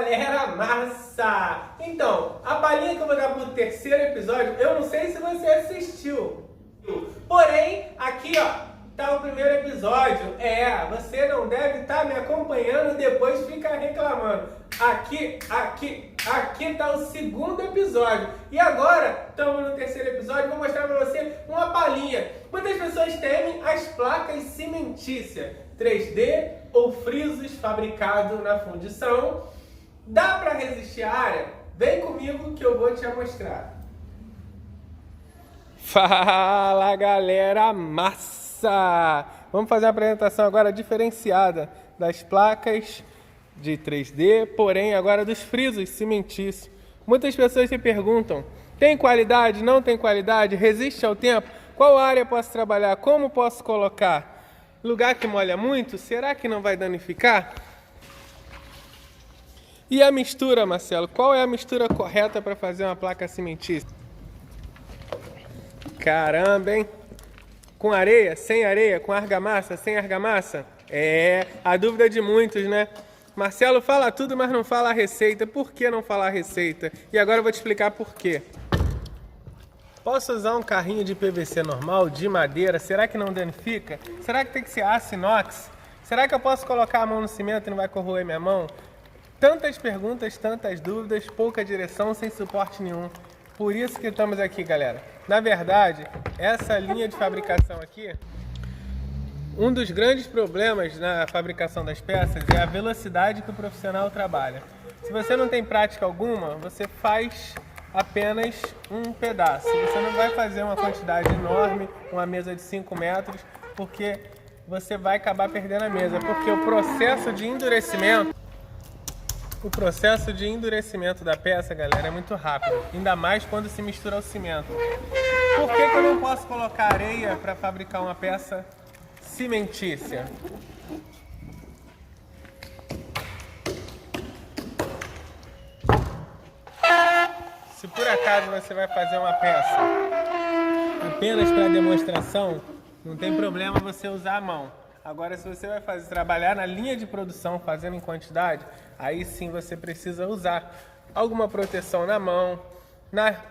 galera massa! Então, a palhinha que eu vou dar pro terceiro episódio, eu não sei se você assistiu. Porém, aqui ó, tá o primeiro episódio. Você não deve estar me acompanhando e depois fica reclamando. Aqui tá o segundo episódio. E agora, estamos no terceiro episódio, vou mostrar pra você uma palhinha. Muitas pessoas temem as placas cimentícias, 3D ou frisos fabricados na fundição. Dá pra resistir à área? Vem comigo que eu vou te mostrar. Fala galera massa! Vamos fazer uma apresentação agora diferenciada das placas de 3D, porém agora dos frisos cimentícios. Muitas pessoas se perguntam, tem qualidade, não tem qualidade, resiste ao tempo? Qual área posso trabalhar? Como posso colocar? Lugar que molha muito, será que não vai danificar? E a mistura, Marcelo? Qual é a mistura correta para fazer uma placa cimentícia? Caramba, hein? Com areia, sem areia, com argamassa, sem argamassa? A dúvida de muitos, né? Marcelo fala tudo, mas não fala a receita. Por que não falar a receita? E agora eu vou te explicar por quê. Posso usar um carrinho de PVC normal, de madeira? Será que não danifica? Será que tem que ser aço inox? Será que eu posso colocar a mão no cimento e não vai corroer minha mão? Tantas perguntas, tantas dúvidas, pouca direção, sem suporte nenhum. Por isso que estamos aqui, galera. Na verdade, essa linha de fabricação aqui, um dos grandes problemas na fabricação das peças é a velocidade que o profissional trabalha. Se você não tem prática alguma, você faz apenas um pedaço. Você não vai fazer uma quantidade enorme, uma mesa de 5 metros, porque você vai acabar perdendo a mesa. Porque o processo de endurecimento da peça, galera, é muito rápido. Ainda mais quando se mistura ao cimento. Por que eu não posso colocar areia para fabricar uma peça cimentícia? Se por acaso você vai fazer uma peça apenas para demonstração, não tem problema você usar a mão. Agora, se você vai trabalhar na linha de produção, fazendo em quantidade, aí sim você precisa usar alguma proteção na mão,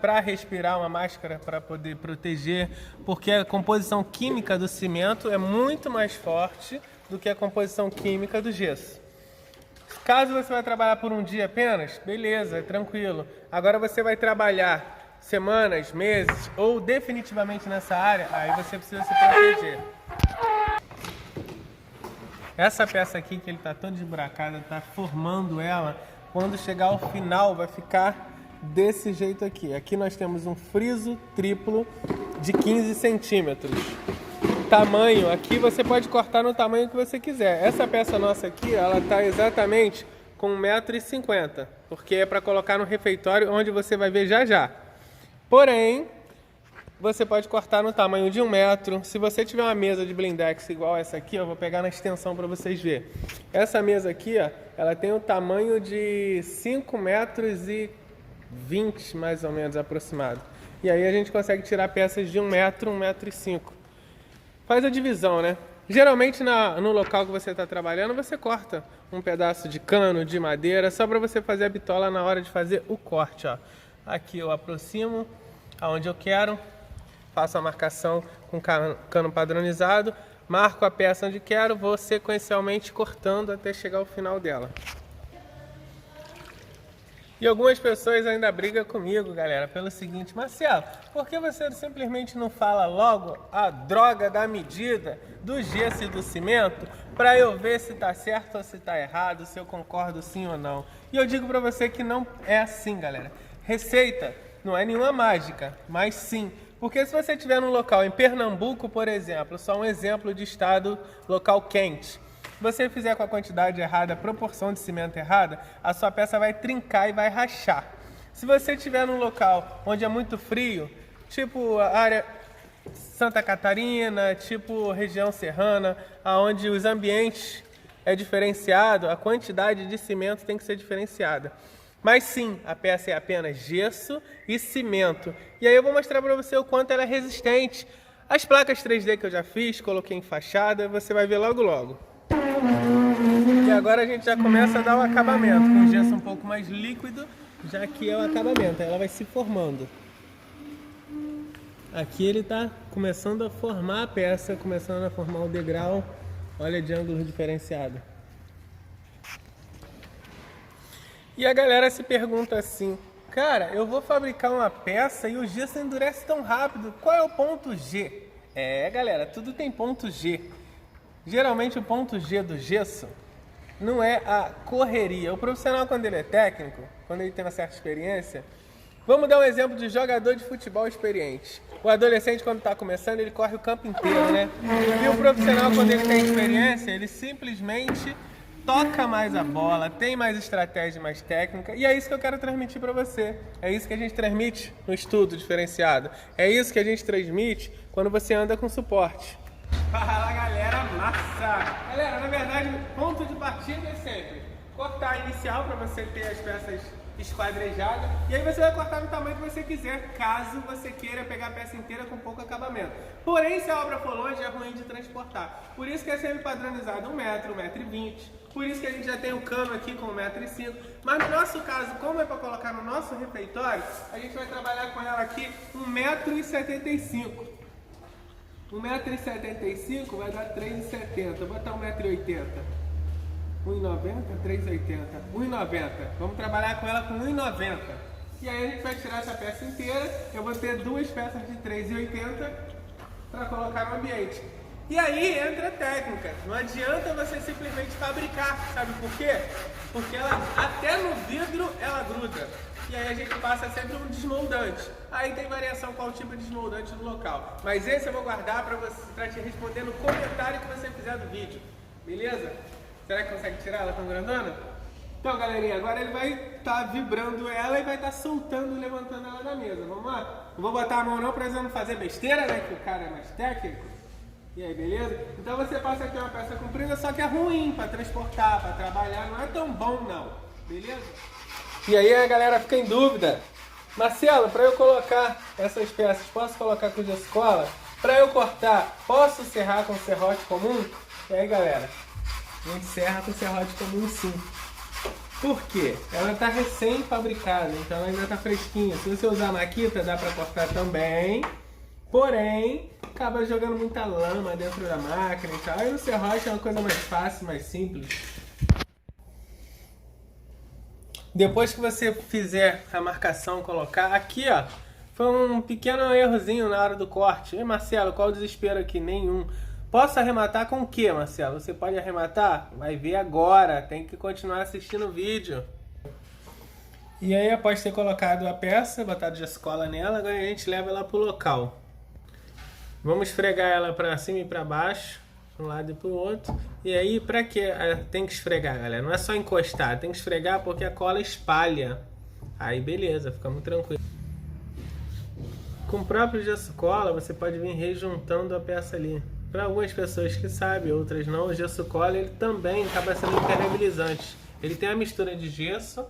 para respirar, uma máscara para poder proteger, porque a composição química do cimento é muito mais forte do que a composição química do gesso. Caso você vai trabalhar por um dia apenas, beleza, tranquilo. Agora você vai trabalhar semanas, meses ou definitivamente nessa área, aí você precisa se proteger. Essa peça aqui, que ele está toda esburacada, está formando ela, quando chegar ao final vai ficar desse jeito aqui. Aqui nós temos um friso triplo de 15 centímetros. Tamanho, aqui você pode cortar no tamanho que você quiser. Essa peça nossa aqui, ela está exatamente com 1,50 m, porque é para colocar no refeitório, onde você vai ver já já. Porém, você pode cortar no tamanho de 1 metro. Se você tiver uma mesa de blindex igual essa aqui, eu vou pegar na extensão para vocês verem. Essa mesa aqui, ó, ela tem o tamanho de 5,20 metros, mais ou menos, aproximado. E aí a gente consegue tirar peças de 1 metro, 1,05 m. Faz a divisão, né? Geralmente no local que você está trabalhando, você corta um pedaço de cano, de madeira, só para você fazer a bitola na hora de fazer o corte, ó. Aqui eu aproximo aonde eu quero, faço a marcação com cano padronizado, marco a peça onde quero, vou sequencialmente cortando até chegar ao final dela. E algumas pessoas ainda brigam comigo, galera, pelo seguinte: Marcelo, por que você simplesmente não fala logo a droga da medida do gesso e do cimento para eu ver se está certo ou se está errado, se eu concordo sim ou não? E eu digo para você que não é assim, galera. Receita não é nenhuma mágica, mas sim. Porque se você estiver num local, em Pernambuco, por exemplo, só um exemplo de estado local quente, se você fizer com a quantidade errada, a proporção de cimento errada, a sua peça vai trincar e vai rachar. Se você estiver num local onde é muito frio, tipo a área Santa Catarina, tipo região serrana, onde os ambientes é diferenciado, a quantidade de cimento tem que ser diferenciada. Mas sim, a peça é apenas gesso e cimento. E aí eu vou mostrar para você o quanto ela é resistente. As placas 3D que eu já fiz, coloquei em fachada, você vai ver logo logo. E agora a gente já começa a dar o acabamento, com gesso um pouco mais líquido, já que é o acabamento, ela vai se formando. Aqui ele está começando a formar a peça, começando a formar o degrau, olha de ângulo diferenciado. E a galera se pergunta assim, cara, eu vou fabricar uma peça e o gesso endurece tão rápido, qual é o ponto G? Galera, tudo tem ponto G. Geralmente o ponto G do gesso não é a correria. O profissional, quando ele é técnico, quando ele tem uma certa experiência, vamos dar um exemplo de jogador de futebol experiente. O adolescente, quando está começando, ele corre o campo inteiro, né? E o profissional, quando ele tem experiência, ele simplesmente toca mais a bola, tem mais estratégia, mais técnica. E é isso que eu quero transmitir para você. É isso que a gente transmite no estudo diferenciado. É isso que a gente transmite quando você anda com suporte. Fala, galera, massa! Galera, na verdade, ponto de partida é sempre cortar a inicial para você ter as peças esquadrejadas, e aí você vai cortar no tamanho que você quiser, caso você queira pegar a peça inteira com pouco acabamento. Porém, se a obra for longe, é ruim de transportar. Por isso que é sempre padronizado 1 metro, 1,20 m. Por isso que a gente já tem o cano aqui com 1,05 m. Mas no nosso caso, como é para colocar no nosso refeitório, a gente vai trabalhar com ela aqui 1,75 m. 1,75 m vai dar 3,70 m. Vou botar 1,80 m. 1,90 m, 3,80 m, 1,90 m. Vamos trabalhar com ela com 1,90 m. E aí a gente vai tirar essa peça inteira. Eu vou ter duas peças de 3,80 m para colocar no ambiente. E aí entra a técnica. Não adianta você simplesmente fabricar. Sabe por quê? Porque ela, até no vidro ela gruda. E aí a gente passa sempre um desmoldante. Aí tem variação qual tipo de desmoldante no local. Mas esse eu vou guardar para te responder no comentário que você fizer do vídeo. Beleza? Será que consegue tirar ela tão grandona? Então, galerinha, agora ele vai estar vibrando ela e vai estar soltando e levantando ela da mesa. Vamos lá? Não vou botar a mão não para não fazer besteira, né? Que o cara é mais técnico. E aí, beleza? Então você passa aqui uma peça comprida, só que é ruim para transportar, para trabalhar. Não é tão bom, não. Beleza? E aí a galera fica em dúvida. Marcelo, para eu colocar essas peças, posso colocar com gesso cola? Para eu cortar, posso serrar com serrote comum? E aí, galera? A gente serra com serrote comum sim. Por quê? Ela está recém-fabricada, então ela ainda está fresquinha. Se você usar a maquita, dá para cortar também. Porém, acaba jogando muita lama dentro da máquina e tal. Aí o serrote é uma coisa mais fácil, mais simples. Depois que você fizer a marcação, colocar aqui, ó. Foi um pequeno errozinho na hora do corte. E Marcelo, qual o desespero aqui? Nenhum. Posso arrematar com o que, Marcelo? Você pode arrematar? Vai ver agora, tem que continuar assistindo o vídeo. E aí, após ter colocado a peça, botado gesso cola nela, agora a gente leva ela para o local. Vamos esfregar ela para cima e para baixo, para um lado e para o outro. E aí, para que tem que esfregar, galera? Não é só encostar, tem que esfregar porque a cola espalha. Aí, beleza, ficamos tranquilos. Com o próprio gesso cola, você pode vir rejuntando a peça ali. Para algumas pessoas que sabem, outras não, o gesso cola ele também acaba sendo impermeabilizante. Ele tem a mistura de gesso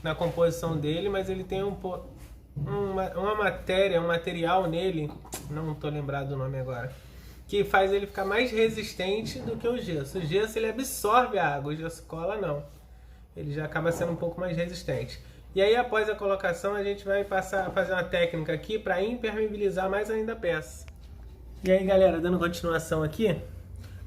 na composição dele, mas ele tem uma matéria, um material nele, não estou lembrado do nome agora, que faz ele ficar mais resistente do que o gesso. O gesso ele absorve a água, o gesso cola não. Ele já acaba sendo um pouco mais resistente. E aí após a colocação a gente vai passar a fazer uma técnica aqui para impermeabilizar mais ainda a peça. E aí, galera, dando continuação aqui,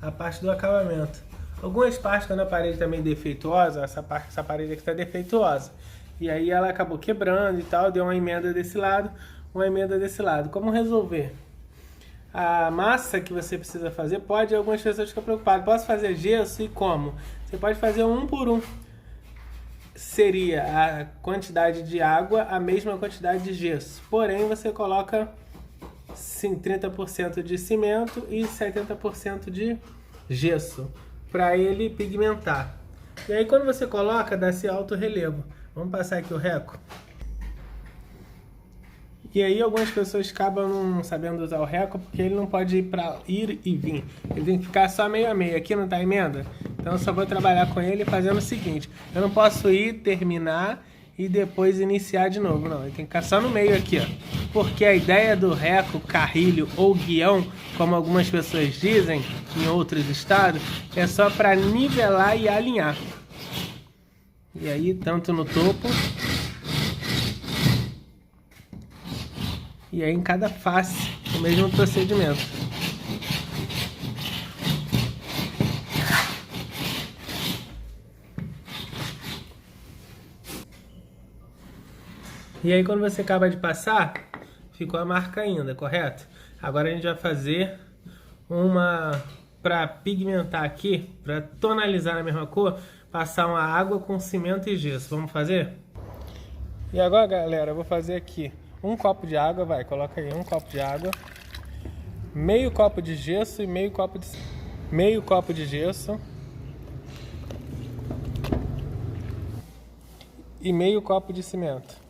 a parte do acabamento. Algumas partes, quando a parede está meio defeituosa, essa parede aqui está defeituosa. E aí ela acabou quebrando e tal, deu uma emenda desse lado, uma emenda desse lado. Como resolver? A massa que você precisa fazer, algumas pessoas ficam preocupadas. Posso fazer gesso e como? Você pode fazer 1 por 1. Seria a quantidade de água, a mesma quantidade de gesso. Porém, você coloca... Sim, 30% de cimento e 70% de gesso para ele pigmentar. E aí quando você coloca, dá-se alto relevo. Vamos passar aqui o reco. E aí algumas pessoas acabam não sabendo usar o reco porque ele não pode ir para ir e vir. Ele tem que ficar só meio a meio. Aqui não tá emenda? Então eu só vou trabalhar com ele fazendo o seguinte. Eu não posso ir, terminar e depois iniciar de novo. Não, ele tem que ficar só no meio aqui, ó. porque a ideia do reco, carrilho ou guião, como algumas pessoas dizem em outros estados, é só para nivelar e alinhar. E aí, tanto no topo, e aí em cada face, o mesmo procedimento. E aí quando você acaba de passar, ficou a marca ainda, correto? Agora a gente vai fazer uma para pigmentar aqui, para tonalizar a mesma cor, passar uma água com cimento e gesso. Vamos fazer? E agora, galera, eu vou fazer aqui um copo de água, coloca aí um copo de água, meio copo de gesso e meio copo de gesso e meio copo de cimento.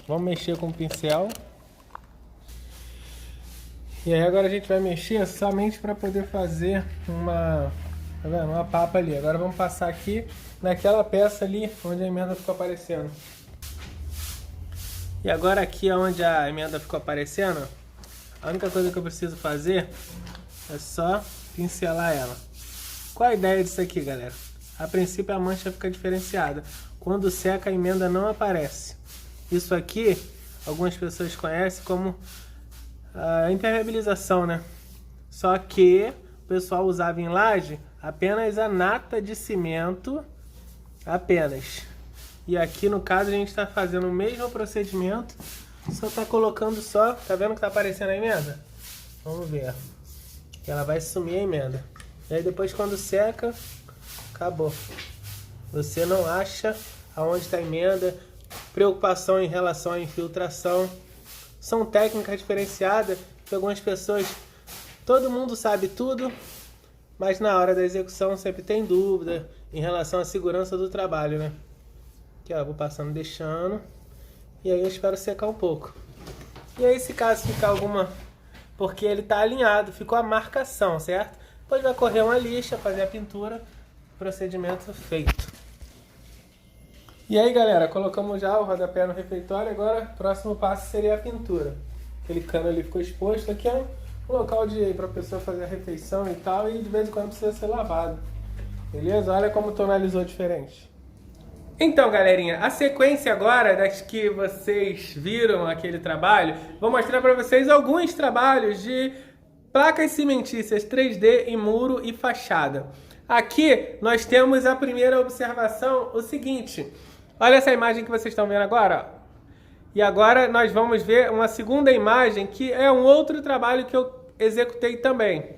Vamos mexer com o pincel. E aí agora a gente vai mexer somente para poder fazer uma, tá vendo? Uma papa ali. Agora vamos passar aqui naquela peça ali onde a emenda ficou aparecendo. E agora aqui onde a emenda ficou aparecendo, a única coisa que eu preciso fazer é só pincelar ela. Qual a ideia disso aqui, galera? A princípio a mancha fica diferenciada. Quando seca a emenda não aparece. Isso aqui, algumas pessoas conhecem como a impermeabilização, né? Só que o pessoal usava em laje apenas a nata de cimento, apenas. E aqui no caso a gente está fazendo o mesmo procedimento, só está colocando só, tá vendo que está aparecendo a emenda? Vamos ver. Ela vai sumir a emenda. E aí depois quando seca, acabou. Você não acha aonde está a emenda. Preocupação em relação à infiltração. São técnicas diferenciadas que algumas pessoas, todo mundo sabe tudo, mas na hora da execução sempre tem dúvida em relação à segurança do trabalho, né? Aqui ó, vou passando, deixando, e aí eu espero secar um pouco. E aí se caso ficar alguma, porque ele tá alinhado, ficou a marcação, certo? Depois vai correr uma lixa, fazer a pintura, procedimento feito. E aí galera, colocamos já o rodapé no refeitório, agora o próximo passo seria a pintura. Aquele cano ali ficou exposto, aqui é um local para a pessoa fazer a refeição e tal, e de vez em quando precisa ser lavado. Beleza? Olha como tonalizou diferente. Então galerinha, a sequência agora das que vocês viram aquele trabalho, vou mostrar para vocês alguns trabalhos de placas cimentícias 3D em muro e fachada. Aqui nós temos a primeira observação, o seguinte. Olha essa imagem que vocês estão vendo agora. Ó. E agora nós vamos ver uma segunda imagem que é um outro trabalho que eu executei também.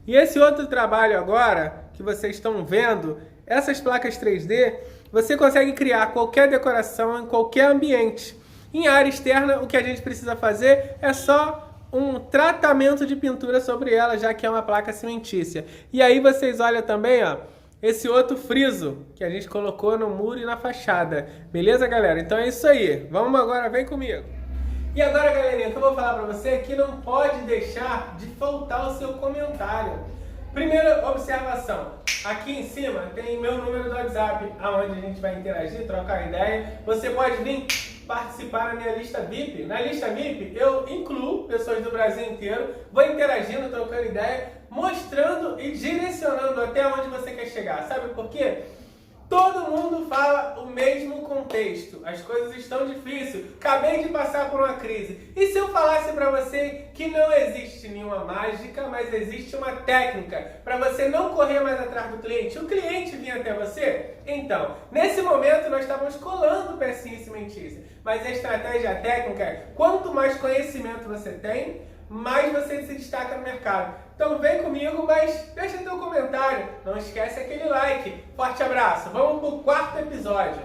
E esse outro trabalho agora que vocês estão vendo, essas placas 3D, você consegue criar qualquer decoração em qualquer ambiente. Em área externa, o que a gente precisa fazer é só um tratamento de pintura sobre ela, já que é uma placa cimentícia. E aí vocês olham também, ó, esse outro friso que a gente colocou no muro e na fachada. Beleza, galera? Então é isso aí. Vamos agora, vem comigo. E agora, galerinha, o que eu vou falar pra você é que não pode deixar de faltar o seu comentário. Primeira observação. Aqui em cima tem meu número do WhatsApp, onde a gente vai interagir, trocar ideia. Você pode vir participar da minha lista VIP. Na lista VIP eu incluo pessoas do Brasil inteiro, vou interagindo, trocando ideia, mostrando e direcionando até onde você quer chegar. Sabe por quê? Todo mundo fala o mesmo contexto. As coisas estão difíceis. Acabei de passar por uma crise. E se eu falasse para você que não existe nenhuma mágica, mas existe uma técnica para você não correr mais atrás do cliente, o cliente vir até você? Então, nesse momento nós estávamos colando pecinha cimentícia. Mas a estratégia técnica é, quanto mais conhecimento você tem, mais você se destaca no mercado. Então vem comigo, mas deixa teu comentário. Não esquece aquele like. Forte abraço. Vamos pro 4º episódio.